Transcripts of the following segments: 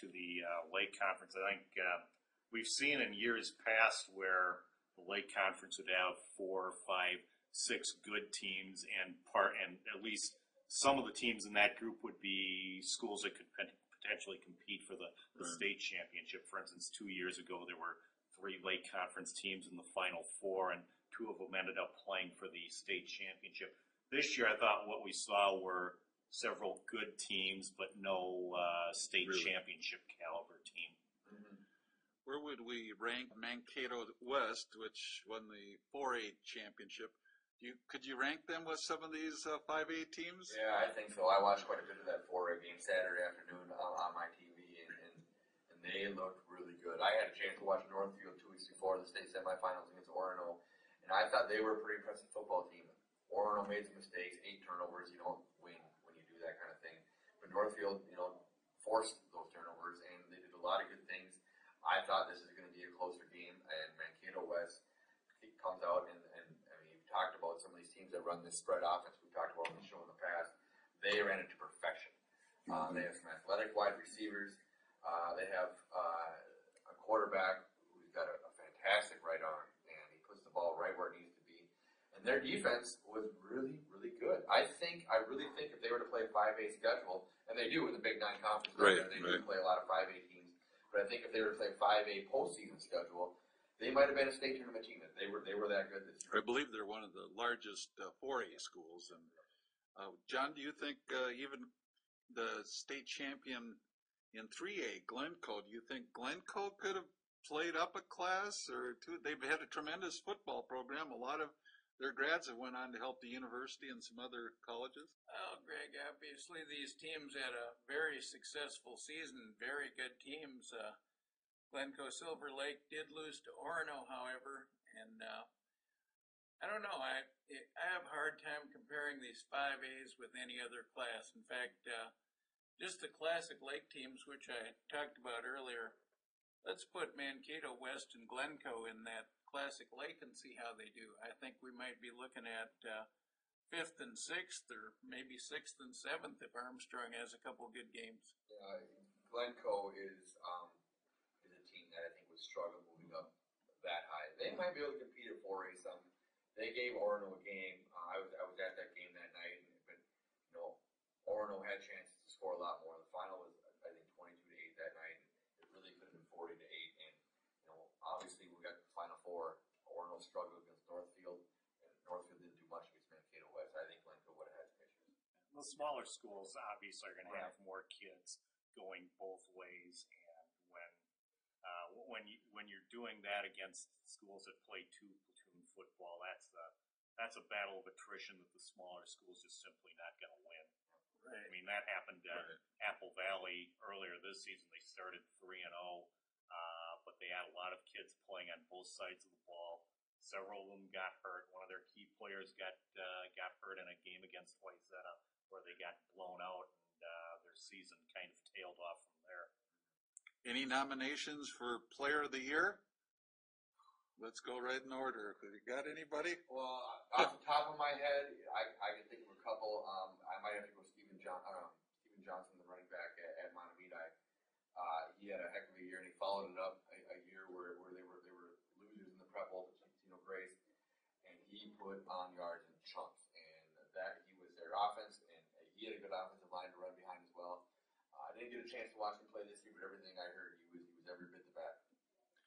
to the Lake Conference. I think we've seen in years past where the Lake Conference would have 4, 5, 6 good teams, and at least some of the teams in that group would be schools that could potentially compete for the state championship. For instance, 2 years ago there were 3 Lake Conference teams in the Final Four, and 2 of them ended up playing for the state championship. This year, I thought what we saw were several good teams, but no state championship caliber team. Mm-hmm. Where would we rank Mankato West, which won the 4A championship? Could you rank them with some of these 5A teams? Yeah, I think so. I watched quite a bit of that 4A game Saturday afternoon on my TV, and they looked really good. I had a chance to watch Northfield 2 weeks before the state semifinals against Orono, and I thought they were a pretty impressive football team. Orono made some mistakes, 8 turnovers. You don't win when you do that kind of thing. But Northfield, forced those turnovers, and they did a lot of good things. I thought this is going to be a closer game, and Mankato West comes out and talked about some of these teams that run this spread offense we've talked about on the show in the past. They ran it to perfection. They have some athletic wide receivers. They have a quarterback who's got a fantastic right arm, and he puts the ball right where it needs to be. And their defense was really, really good. I really think if they were to play a 5A schedule, and they do in the Big 9 conference, they do play a lot of 5A teams. But I think if they were to play a 5A postseason schedule, they might have been a state tournament team. They were that good this year. I believe they're one of the largest 4A schools. And John, do you think even the state champion in 3A, Glencoe, do you think Glencoe could have played up a class or two? They've had a tremendous football program. A lot of their grads have went on to help the university and some other colleges. Well, Greg, obviously these teams had a very successful season, very good teams. Glencoe Silver Lake did lose to Orono, however, and I don't know. I have a hard time comparing these 5As with any other class. In fact, just the classic Lake teams, which I talked about earlier, let's put Mankato West and Glencoe in that classic Lake and see how they do. I think we might be looking at 5th and 6th, or maybe 6th and 7th if Armstrong has a couple good games. Glencoe is a team that I think would struggle moving up that high. They might be able to compete at 4A some. They gave Orono a game. I was at that game that night, but Orono had chances to score a lot more. The final was, I think, 22-8 that night. It really could have been 40-8. And obviously we got the Final Four. Orono struggled against Northfield, and Northfield didn't do much against Mankato West. I think Glencoe would have had some issues. The smaller schools obviously are going to have more kids going both ways, and when you're doing that against schools that play 2 platoon football, that's a battle of attrition that the smaller schools just simply not going to win. Right. I mean, that happened at Apple Valley earlier this season. They started 3-0, but they had a lot of kids playing on both sides of the ball. Several of them got hurt. One of their key players got hurt in a game against Wayzata where they got blown out, and their season kind of tailed off from there. Any nominations for Player of the Year? Let's go right in order. Have you got anybody? Well, off the top of my head, I can think of a couple. I might have to go Stephen Johnson, the running back at Montevideo. He had a heck of a year, and he followed it up a year where they were losers in the Prep Bowl to Tino Grace, and he put on yards in chunks, and that he was their offense, and he had a good offensive line to run behind as well. I didn't get a chance to watch him play this year, but everything I heard, he was every bit the bat.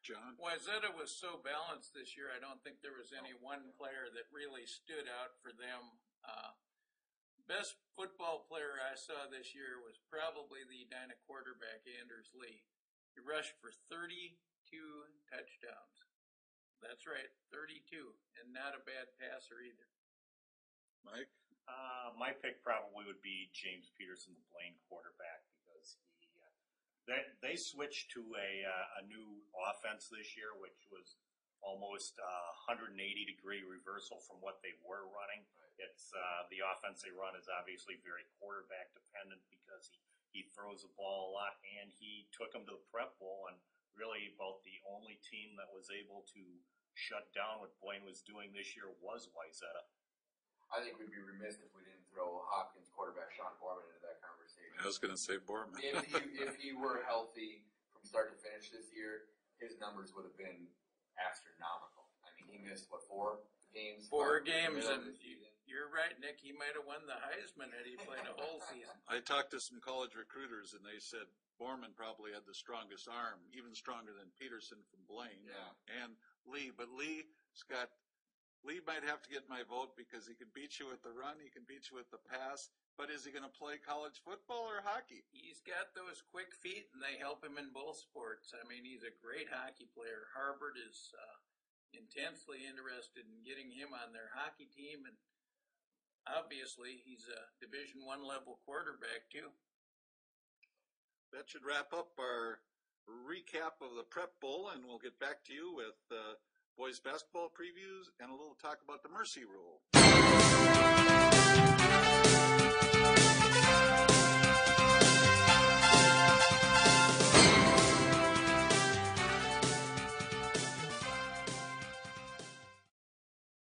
John? Wayzata was so balanced this year, I don't think there was any one player that really stood out for them. Best football player I saw this year was probably the Edina quarterback, Anders Lee. He rushed for 32 touchdowns. That's right, 32, and not a bad passer either. Mike? My pick probably would be James Peterson, the Blaine quarterback, because they switched to a new offense this year, which was almost a 180-degree reversal from what they were running. It's the offense they run is obviously very quarterback dependent because he throws the ball a lot, and he took them to the Prep Bowl, and really about the only team that was able to shut down what Blaine was doing this year was Wayzata. I think we'd be remiss if we didn't throw Hopkins quarterback Sean Borman into that conversation. I was going to say Borman. if he were healthy from start to finish this year, his numbers would have been astronomical. I mean, he missed, 4 games? 4 games, and you're right, Nick. He might have won the Heisman had he played a whole season. I talked to some college recruiters, and they said Borman probably had the strongest arm, even stronger than Peterson from Blaine and Lee. But Lee might have to get my vote because he can beat you with the run, he can beat you with the pass, but is he going to play college football or hockey? He's got those quick feet, and they help him in both sports. I mean, he's a great hockey player. Harvard is intensely interested in getting him on their hockey team, and obviously he's a Division I level quarterback too. That should wrap up our recap of the Prep Bowl, and we'll get back to you with boys basketball previews and a little talk about the Mercy Rule.